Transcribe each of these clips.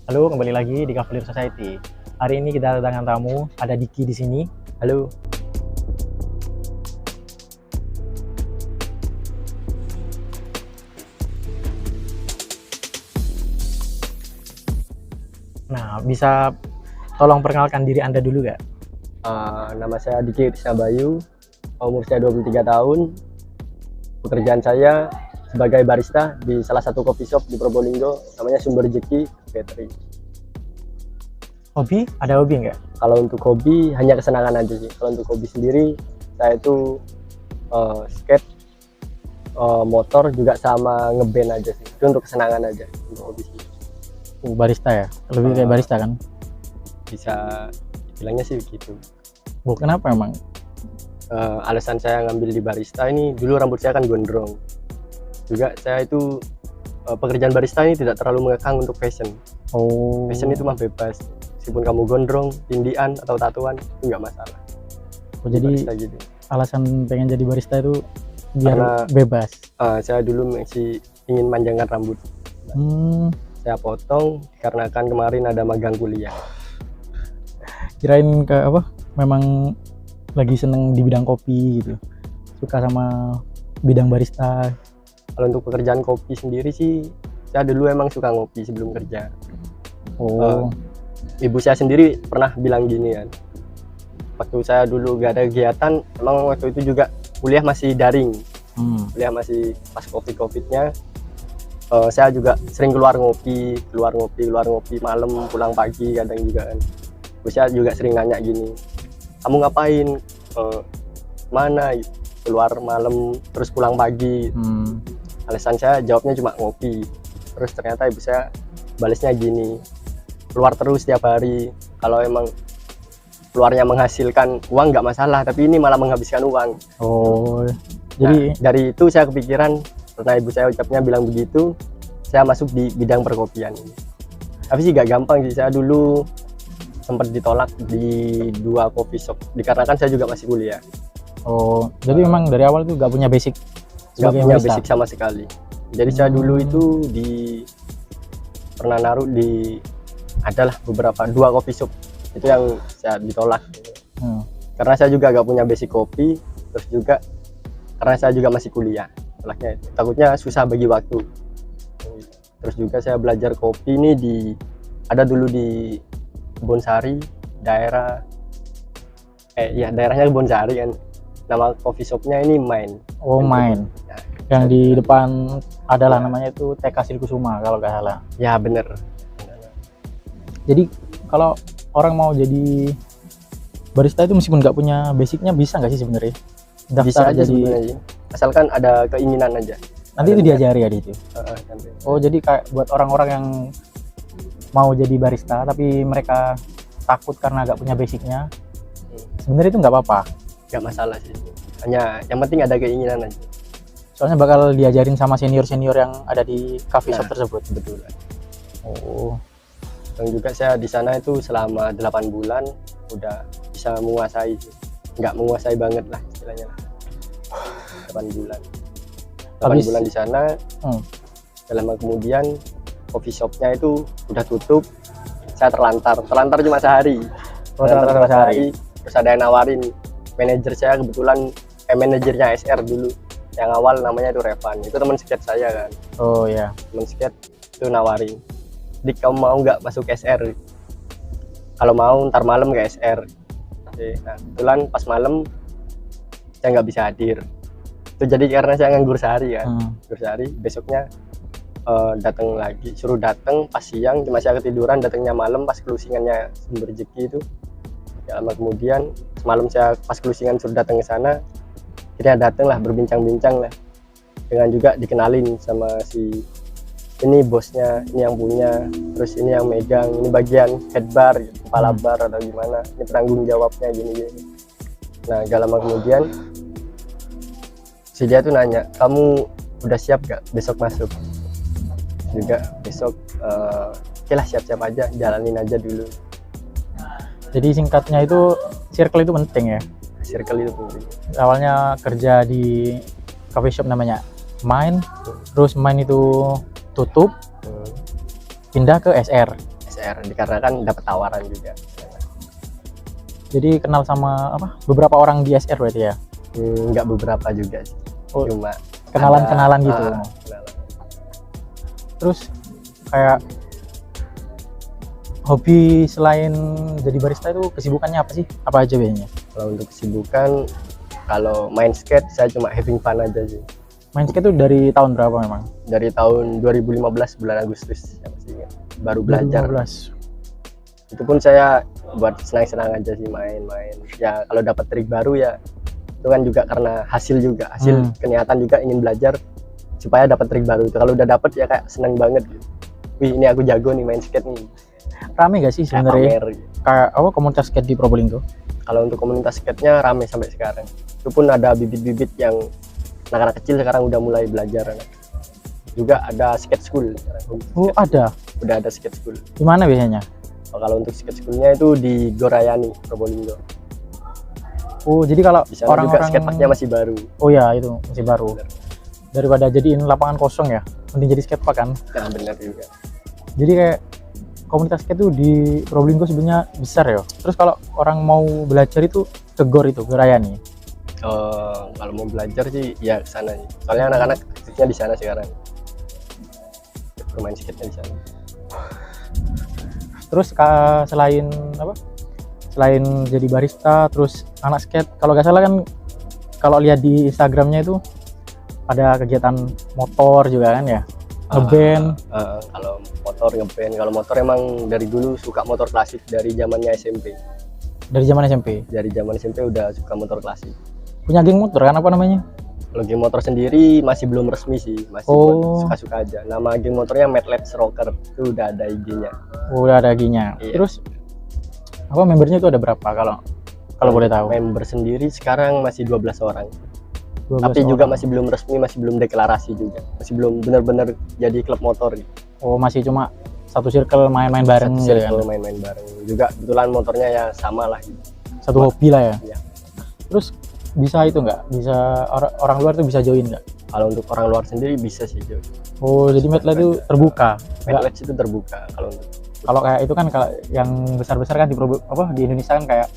Halo, kembali lagi di Cavalier Society. Hari ini kita kedatangan tamu, ada Diki di sini. Halo. Nah, bisa tolong perkenalkan diri Anda dulu gak? Nama saya Diki Bayu, umur saya 23 tahun. Pekerjaan saya sebagai barista di salah satu coffee shop di Probolinggo, namanya Sumber Rezeki Catering. Hobi? Ada hobi nggak? Kalau untuk hobi hanya kesenangan aja sih. Kalau untuk hobi sendiri saya itu skate, motor juga sama ngeband aja sih. Itu untuk kesenangan aja untuk hobi sih. Barista ya? Lebih kayak barista kan? Bisa bilangnya sih begitu. Bu, kenapa emang? Alasan saya ngambil di barista ini, dulu rambut saya kan gondrong. Juga saya itu pekerjaan barista ini tidak terlalu mengekang untuk fashion. Oh. Fashion itu mah bebas. Meskipun kamu gondrong, tindian atau tatuan itu nggak masalah. Oh, jadi Barista gitu. alasan pengen jadi barista itu biar Karena bebas. Saya dulu masih ingin manjangkan rambut. Saya potong dikarenakan kemarin ada magang kuliah. Kirain ke apa? Memang lagi seneng di bidang kopi gitu. Suka sama bidang barista. Kalau untuk pekerjaan kopi sendiri sih, saya dulu emang suka ngopi sebelum kerja. Oh. Ibu saya sendiri pernah bilang gini kan, waktu saya dulu gak ada kegiatan, emang waktu itu juga kuliah masih daring, kuliah masih pas covidnya, saya juga sering keluar ngopi malam, pulang pagi kadang juga kan. Ibu saya juga sering nanya gini, kamu ngapain, mana keluar malam terus pulang pagi. Alasan saya jawabnya cuma ngopi. Terus ternyata ibu saya balasnya gini, keluar terus setiap hari, kalau emang keluarnya menghasilkan uang nggak masalah, tapi ini malah menghabiskan uang. Oh, jadi dari itu saya kepikiran, karena ibu saya ucapnya bilang begitu, saya masuk di bidang perkopian ini. Tapi sih gak gampang sih, saya dulu sempat ditolak di 2 coffee shop dikarenakan saya juga masih kuliah. Oh, jadi memang dari awal tuh gak punya basic Nggak sebagai punya barista? basic sama sekali. Jadi saya dulu itu pernah naruh di adalah beberapa 2 coffee shop itu yang saya ditolak. Karena saya juga gak punya basic kopi, terus juga karena saya juga masih kuliah, tolaknya itu. Takutnya susah bagi waktu. Terus juga saya belajar kopi ini ada dulu di Kebonsari, daerahnya Kebonsari kan. Nama coffee shopnya ini Main. Oh, Main. Ya, Yang di depan adalah namanya itu TK Silkusuma kalau nggak salah. ya bener. Jadi kalau orang mau jadi barista itu meskipun nggak punya basicnya bisa nggak sih sebenarnya? Bisa aja jadi sebenarnya, asalkan ada keinginan aja. nanti itu diajari ya di itu. Nanti. Oh, jadi kayak buat orang-orang yang mau jadi barista tapi mereka takut karena nggak punya basicnya, sebenarnya itu nggak apa-apa. Nggak masalah sih, hanya yang penting ada keinginan aja. Soalnya bakal diajarin sama senior-senior yang ada di coffee shop tersebut. Betul. Oh. Dan juga saya di sana itu selama 8 bulan udah bisa menguasai sih. Nggak menguasai banget lah istilahnya. 8 bulan. 8 bulan di sana. Dalam kemudian coffee shopnya itu udah tutup. Saya terlantar cuma sehari. Terlantar sehari. Terus ada yang nawarin, manajer saya kebetulan manajernya SR dulu. Yang awal namanya itu Revan. Itu teman skate saya kan. Oh ya. Teman skate itu nawarin, Dik, kamu mau nggak masuk SR? Kalau mau ntar malam ke SR. Oke, nah kebetulan pas malam saya nggak bisa hadir. Itu jadi karena saya nganggur sehari kan. Nganggur sehari, besoknya datang lagi, suruh datang pas siang, cuma saya ketiduran, datangnya malam pas closingannya Sumber Rezeki itu. Ya lama kemudian semalam saya pas closingan suruh datang ke sana, akhirnya datang lah, berbincang-bincang lah, dengan juga dikenalin sama si ini bosnya, ini yang punya, terus ini yang megang, ini bagian head bar, kepala bar atau gimana, ini penanggung jawabnya gini-gini. Nah gak lama kemudian si dia tuh nanya, kamu udah siap gak besok masuk? Juga besok oke lah, siap-siap aja, jalanin aja dulu. Jadi singkatnya itu circle itu penting ya? Circle itu penting. Awalnya kerja di coffee shop namanya Main, terus Main itu tutup, pindah ke SR. SR dikarenakan dapat tawaran juga. Jadi kenal sama apa? Beberapa orang di SR berarti ya? Nggak beberapa juga sih. Oh, Cuma kenalan-kenalan gitu. kenalan. Terus kayak hobi selain jadi barista itu kesibukannya apa sih? Apa aja biasanya? Kalau untuk kesibukan, kalau main skate saya cuma having fun aja sih. Main skate itu dari tahun berapa memang? Dari tahun 2015 bulan Agustus, saya masih ingat. Baru belajar. 2015. Itu pun saya buat senang-senang aja sih, main-main. Ya kalau dapat trik baru ya itu kan juga karena hasil kenyatan juga, ingin belajar supaya dapat trik baru itu. Kalau udah dapat ya kayak senang banget gitu. Wih, ini aku jago nih main skate nih. Rame gak sih Kayak sebenarnya pamer gitu. kayak apa komunitas skate di Probolinggo? Kalau untuk komunitas skate-nya rame sampai sekarang. Itu pun ada bibit-bibit yang anak-anak kecil sekarang udah mulai belajar. Juga ada skate school sekarang. Oh, ada. Udah ada skate school. Di mana biasanya? Kalau untuk skate school-nya itu di Gorayani, Probolinggo. Oh, jadi kalau Di sana juga orang-orang skateparknya masih baru. Oh ya, itu masih baru. Bener. Daripada jadiin lapangan kosong ya, mending jadi skatepark kan. Nah, benar juga. Jadi kayak komunitas skate itu di Probolinggo sebenarnya besar ya. Terus kalau orang mau belajar itu ke GOR itu, Gorayani. Kalau mau belajar sih ya ke sana sih. Soalnya anak-anak aktifnya di sana sekarang. Bermain skate-nya di sana. Terus selain apa? Selain jadi barista, terus anak skate, kalau nggak salah kan kalau lihat di Instagramnya itu ada kegiatan motor juga kan ya, ngeband. Kalau motor ngeband, kalau motor emang dari dulu suka motor klasik dari zamannya SMP. Dari zaman SMP. Dari zaman SMP udah suka motor klasik. Punya geng motor kan apa namanya? Kalau geng motor sendiri masih belum resmi sih, masih buat suka-suka aja. Nama geng motornya Mad Lads Rocker, itu udah ada IG-nya. Udah ada IG-nya. Iya. Terus apa membernya itu ada berapa kalau boleh tahu? Member sendiri sekarang masih 12 orang. 12 Tapi juga orang. masih belum resmi, masih belum deklarasi juga. Masih belum benar-benar jadi klub motor. Oh, masih cuma satu circle main-main bareng Satu gitu kan. circle main-main bareng. Juga kebetulan motornya ya sama lah. Satu hobi lah ya. Iya. Terus bisa itu nggak? Bisa orang luar tuh bisa join nggak? Kalau untuk orang luar sendiri bisa sih, Jo. Oh, jadi Mad Lads itu terbuka. Mad Lads itu terbuka kalau untuk Kalau kayak itu kan kalau yang besar-besar kan di Indonesia kan kayak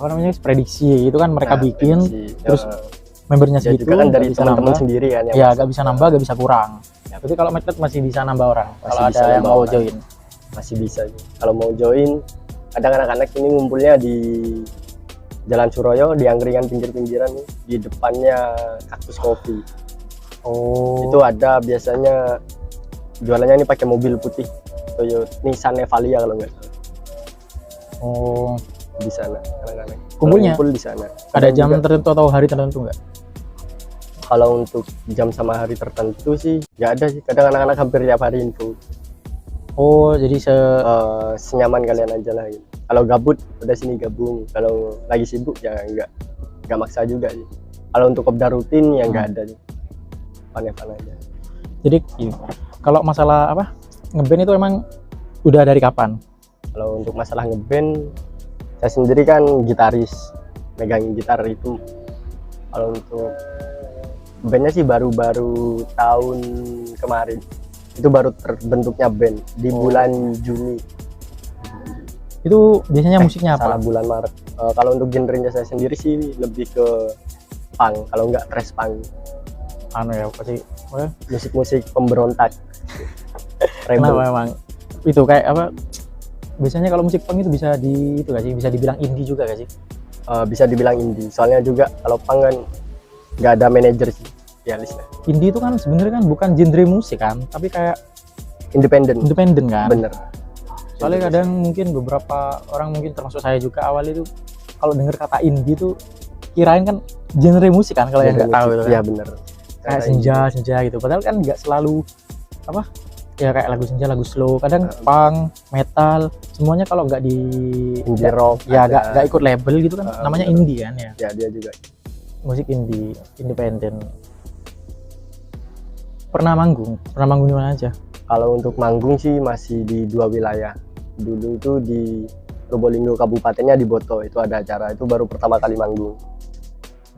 apa namanya prediksi itu kan mereka bikin prediksi. terus membernya ya segitu juga kan dari nggak bisa teman-teman nambah. sendiri kan yang Ya nggak bisa nambah, nggak bisa kurang. Ya. Berarti kalau Mad Lads masih bisa nambah orang. Masih Kalau bisa ada yang nambah mau orang. join. masih bisa. Kalau mau join, kadang anak-anak ini ngumpulnya di Jalan Suroyo, di angkringan pinggir-pinggiran nih, di depannya Kaktus Kopi. Oh. Itu ada biasanya jualannya ini pakai mobil putih Toyota Nissan Evalia kalau nggak salah. Oh. Di sana anak-anak Kumpulnya? kumpul di sana. Ada Kadang jam juga, tertentu atau hari tertentu nggak? kalau untuk jam sama hari tertentu sih nggak ada sih. Kadang anak-anak hampir tiap hari info. Oh, jadi Senyaman kalian aja lah gitu. Kalau gabut udah sini gabung, kalau lagi sibuk ya nggak maksa juga sih. Kalau untuk kopdar rutin ya nggak ada sih, fun aja. jadi kalau masalah apa ngeband itu emang udah dari kapan? Kalau untuk masalah ngeband, saya sendiri kan gitaris, megangin gitar itu. Kalau untuk bandnya sih baru-baru tahun kemarin, itu baru terbentuknya band di bulan Juni. Itu biasanya musiknya Salah apa? bulan Maret. Kalau untuk genrenya saya sendiri sih lebih ke punk, kalau nggak thrash punk, Anu ya pasti. musik-musik pemberontak. Kenapa Rebel. memang? Itu kayak apa? Biasanya kalau musik punk itu bisa itu gak sih? Bisa dibilang indie juga gak sih? Bisa dibilang indie. Soalnya juga kalau punk kan nggak ada manajer sih, idealis lah. Indie itu kan sebenarnya kan bukan genre musik kan, tapi kayak Independen. independen kan. Bener. Soalnya kadang mungkin beberapa orang mungkin termasuk saya juga awal itu kalau dengar kata indie itu kirain kan genre musik kan kalau yang nggak tahu itu kan. Iya bener. Kayak senja gitu. Padahal kan nggak selalu apa ya kayak lagu senja, lagu slow. Kadang punk, metal, semuanya kalau nggak di Indie rock. ya ada. nggak ikut label gitu kan namanya bener. indie kan ya. Ya dia juga. Musik indie, independen. Pernah manggung di mana aja? Kalau untuk manggung sih masih di 2 wilayah. Dulu itu di Probolinggo kabupatennya di Boto, itu ada acara, itu baru pertama kali manggung.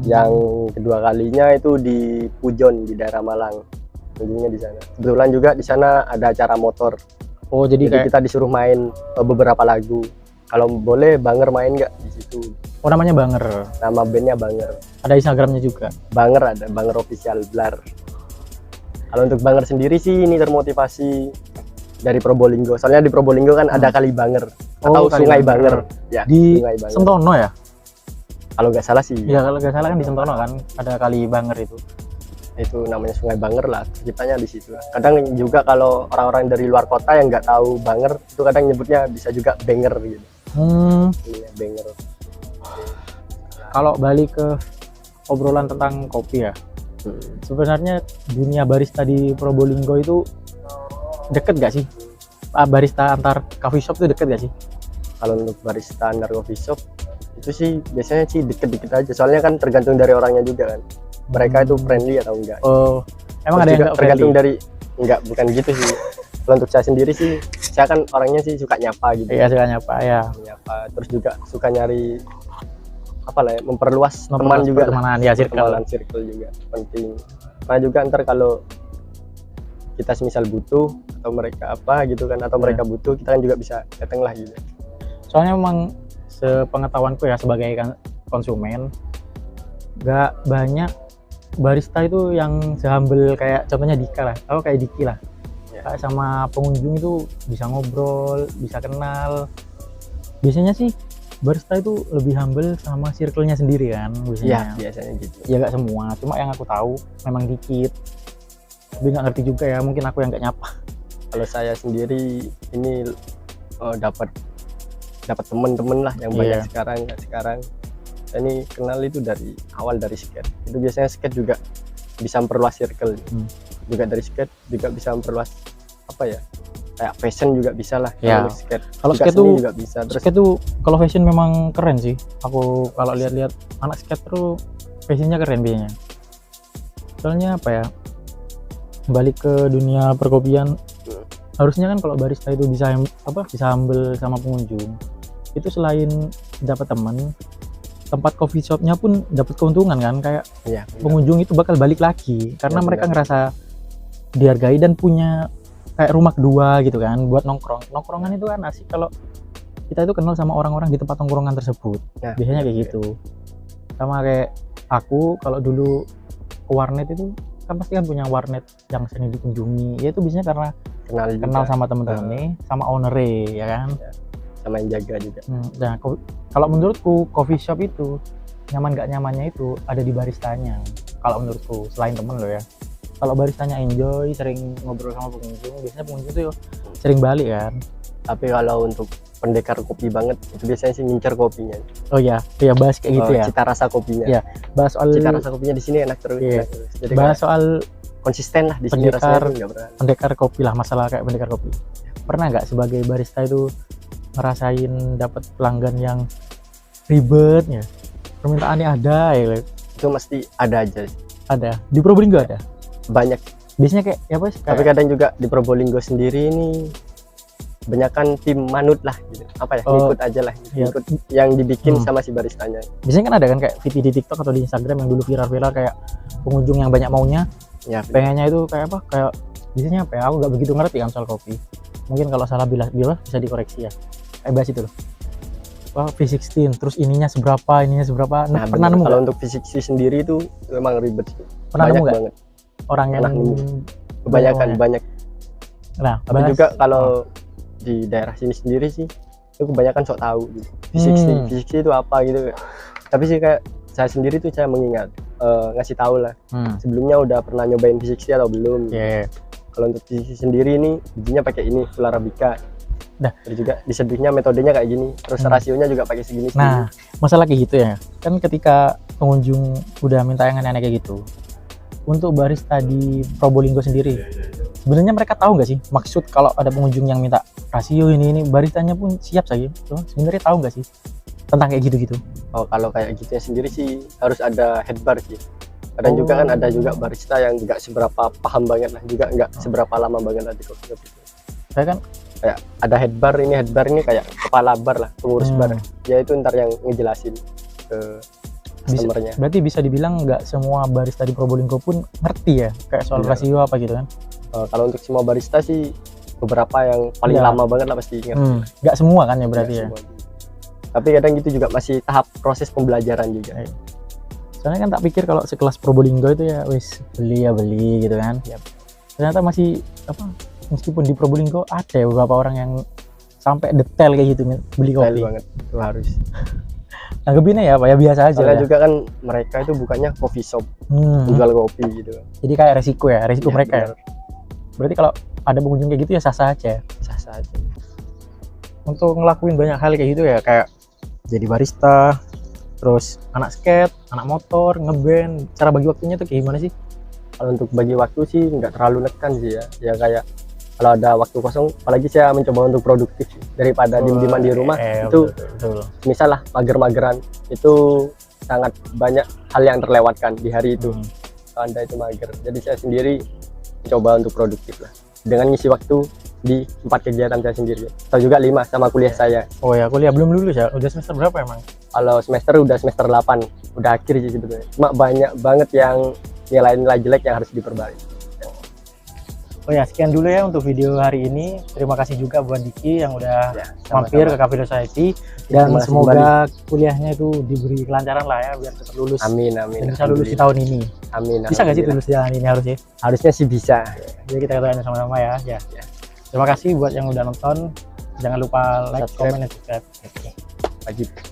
Yang kedua kalinya itu di Pujon di daerah Malang, manggungnya di sana. Kebetulan juga di sana ada acara motor Oh, jadi Jadi kayak kita disuruh main beberapa lagu. Kalau boleh Banger main nggak di situ. oh namanya Banger. Nama bandnya Banger. Ada Instagramnya juga. Banger ada, Banger Official Blar. Kalau untuk Banger sendiri sih ini termotivasi dari Probolinggo. Soalnya di Probolinggo kan ada Kali Banger atau Kali Sungai Banger. Ya, Di Sungai Banger. Sentono ya? Kalau nggak salah sih Ya kalau nggak salah kan di Sentono kan ada Kali Banger itu. itu namanya Sungai Banger lah. Terciptanya di situ. Kadang juga kalau orang-orang dari luar kota yang nggak tahu Banger itu kadang nyebutnya bisa juga Banger gitu. Iya, Banger. Kalau balik ke obrolan tentang kopi ya, sebenarnya dunia barista di Probolinggo itu deket gak sih? Barista antar coffee shop itu deket gak sih? Kalau untuk barista antar coffee shop itu sih biasanya sih dikit-dikit aja. Soalnya kan tergantung dari orangnya juga kan. Mereka itu friendly atau enggak. Oh, emang Terus ada yang juga nggak tergantung friendly? dari enggak, bukan gitu sih. Kalau untuk saya sendiri sih, saya kan orangnya sih suka nyapa gitu. Iya suka nyapa ya. Nyapa, terus juga suka nyari apa lah ya, memperluas teman juga. Pertemanan ya, circle. Pertemanan circle juga penting. Karena juga ntar kalau kita semisal butuh atau mereka apa gitu kan, atau mereka butuh, kita kan juga bisa datang lah gitu. Soalnya memang sepengetahuanku ya sebagai konsumen, nggak banyak barista itu yang sehumble kayak contohnya Dika lah, atau kayak Diki lah. Ya. Kayak sama pengunjung itu bisa ngobrol, bisa kenal. Biasanya sih barista itu lebih humble sama circle-nya sendiri kan Iya, biasanya. biasanya gitu. Ya nggak semua, cuma yang aku tahu memang dikit. Tapi nggak ngerti juga ya, mungkin aku yang nggak nyapa. Kalau saya sendiri ini dapat teman-teman lah yang banyak sekarang. Saya ini kenal itu dari awal dari skate. Itu biasanya skate juga bisa memperluas circle. Juga dari skate juga bisa memperluas apa ya? Kayak fashion juga bisa lah. Ya. Skate. Kalau Juga skate seni tuh juga bisa. Terus skate tuh kalau fashion memang keren sih. Aku kalau lihat-lihat anak skate tuh fashionnya keren biasanya. Soalnya apa ya? Balik ke dunia perkopian, harusnya kan kalau barista itu bisa humble sama pengunjung. Itu selain dapat teman, tempat coffee shopnya pun dapat keuntungan kan, kayak iya, pengunjung itu bakal balik lagi karena Ya, mereka benar. ngerasa dihargai dan punya kayak rumah kedua gitu kan buat nongkrongan itu kan asik kalau kita itu kenal sama orang-orang di tempat nongkrongan tersebut. Nah, Biasanya kayak iya. gitu. Sama kayak aku kalau dulu ke warnet itu kan pasti kan punya warnet yang sering dikunjungi, ya itu biasanya karena kenal sama temen-temennya, sama owner-nya ya kan. sama yang jaga juga. Nah, kalau menurutku coffee shop itu nyaman gak nyamannya itu ada di baristanya. Kalau menurutku selain temen lo ya. Kalau baristanya enjoy, sering ngobrol sama pengunjung, biasanya pengunjung tuh sering balik kan. Tapi kalau untuk pendekar kopi banget itu biasanya sih ngincer kopinya. Oh ya, ya bahas kayak gitu ya. Cita rasa kopinya. Iya. Bahas soal Cita rasa kopinya di sini enak terus. Iya. Enak terus. Jadi bahas kayak soal konsisten lah di sini rasanya nggak pernah. pendekar kopi lah, masalah kayak pendekar kopi. Pernah nggak sebagai barista itu ngerasain dapat pelanggan yang ribetnya, permintaannya ada ya? Itu mesti ada aja. Ada di Probolinggo ada. Banyak. Biasanya kayak ya bos. Tapi kadang juga di Probolinggo sendiri ini banyakkan tim manut lah gitu. Apa ya, ngikut aja lah gitu. Iya. Ngikut yang dibikin sama si baristanya. Biasanya kan ada kan kayak video di TikTok atau di Instagram yang dulu viral-viral kayak pengunjung yang banyak maunya, Ya, pengennya itu kayak apa? Kayak biasanya apa ya? Aku nggak begitu ngerti kan soal kopi. Mungkin kalau salah bila bisa dikoreksi ya. Bahas itu loh. Wah, V16 terus ininya seberapa. Nah, pernah nemu kalau nggak? untuk fisiksi sendiri itu memang ribet sih. Pernah nemu Banyak nggak banget. orang yang Pernah nemu. Kebanyakan maunya? banyak. Nah, Tapi bahas- juga kalau di daerah sini sendiri sih itu kebanyakan sok tahu gitu. Fisiksi itu apa gitu. Tapi sih kayak saya sendiri tuh saya mengingat ngasih tahu lah. Sebelumnya udah pernah nyobain fisiksi atau belum. Yeah. Kalau untuk fisiksi sendiri ini bijinya pakai ini full arabica. Dah. Terus juga diseduhnya metodenya kayak gini. Terus rasionya juga pakai segini. Nah, masalah kayak gitu ya. Kan ketika pengunjung udah minta yang aneh-aneh kayak gitu. Untuk barista di Probolinggo sendiri, sebenarnya mereka tahu nggak sih maksud kalau ada pengunjung yang minta rasio ini baristanya pun siap saja. Sebenarnya tahu nggak sih tentang kayak gitu-gitu? Oh, kalau kayak gitu sendiri sih harus ada head bar sih. Kadang juga kan ada juga barista yang nggak seberapa paham banget lah, juga nggak seberapa lama banget lah di coffee shop itu. Saya kan Kayak ada head bar ini kayak kepala bar lah, pengurus bar. Dia itu ntar yang ngejelasin ke customer-nya. berarti bisa dibilang nggak semua barista di Probolinggo pun ngerti ya kayak soal rasio apa gitu kan? Kalau untuk semua barista sih beberapa yang paling Ya. lama banget lah pasti ingat. Nggak semua kan ya berarti ya. Nggak semua. Tapi kadang itu juga masih tahap proses pembelajaran juga. Soalnya kan tak pikir kalau sekelas Probolinggo itu ya wis beli ya beli gitu kan. Ternyata masih apa, meskipun di Probolinggo ada ya beberapa orang yang sampai detail kayak gitu beli Detail kopi. banget itu harus. Anggapinnya ya Pak ya biasa aja Soalnya ya. juga kan mereka itu bukannya coffee shop jual kopi gitu. Jadi kayak resiko Iya, mereka ya. benar. Berarti kalau ada pengunjung kayak gitu ya sah-sah aja. Sah-sah aja. Untuk ngelakuin banyak hal kayak gitu ya, kayak jadi barista, terus anak skate, anak motor, ngeband, cara bagi waktunya tuh kayak gimana sih? Kalau untuk bagi waktu sih nggak terlalu nekan sih ya. Ya kayak kalau ada waktu kosong, apalagi saya mencoba untuk produktif sih. Daripada diem-dieman di rumah, itu betul. misal lah mager-mageran, itu sangat banyak hal yang terlewatkan di hari itu. Kalau Anda itu mager. Jadi saya sendiri coba untuk produktif lah. Dengan ngisi waktu di 4 kegiatan saya sendiri. Atau juga 5 sama kuliah saya. Oh ya, kuliah belum lulus ya? Udah semester berapa emang? Kalau semester udah semester 8, udah akhir sih sebetulnya. Cuma banyak banget yang nilai-nilai jelek yang harus diperbaiki. Oh ya, sekian dulu ya untuk video hari ini. Terima kasih juga buat Diki yang udah Ya, mampir ke sama-sama. Cafe Society, dan Terima kasih semoga kuliahnya itu diberi kelancaran lah ya biar cepat lulus. Amin, amin. Dan bisa lulus di tahun ini. Amin. Bisa nggak sih alhamdulillah. lulus di tahun ini harusnya? Harusnya sih bisa. Jadi kita katakan sama-sama ya. Terima kasih buat yang udah nonton. Jangan lupa like, Subscribe. comment, dan subscribe. Oke. Wajib.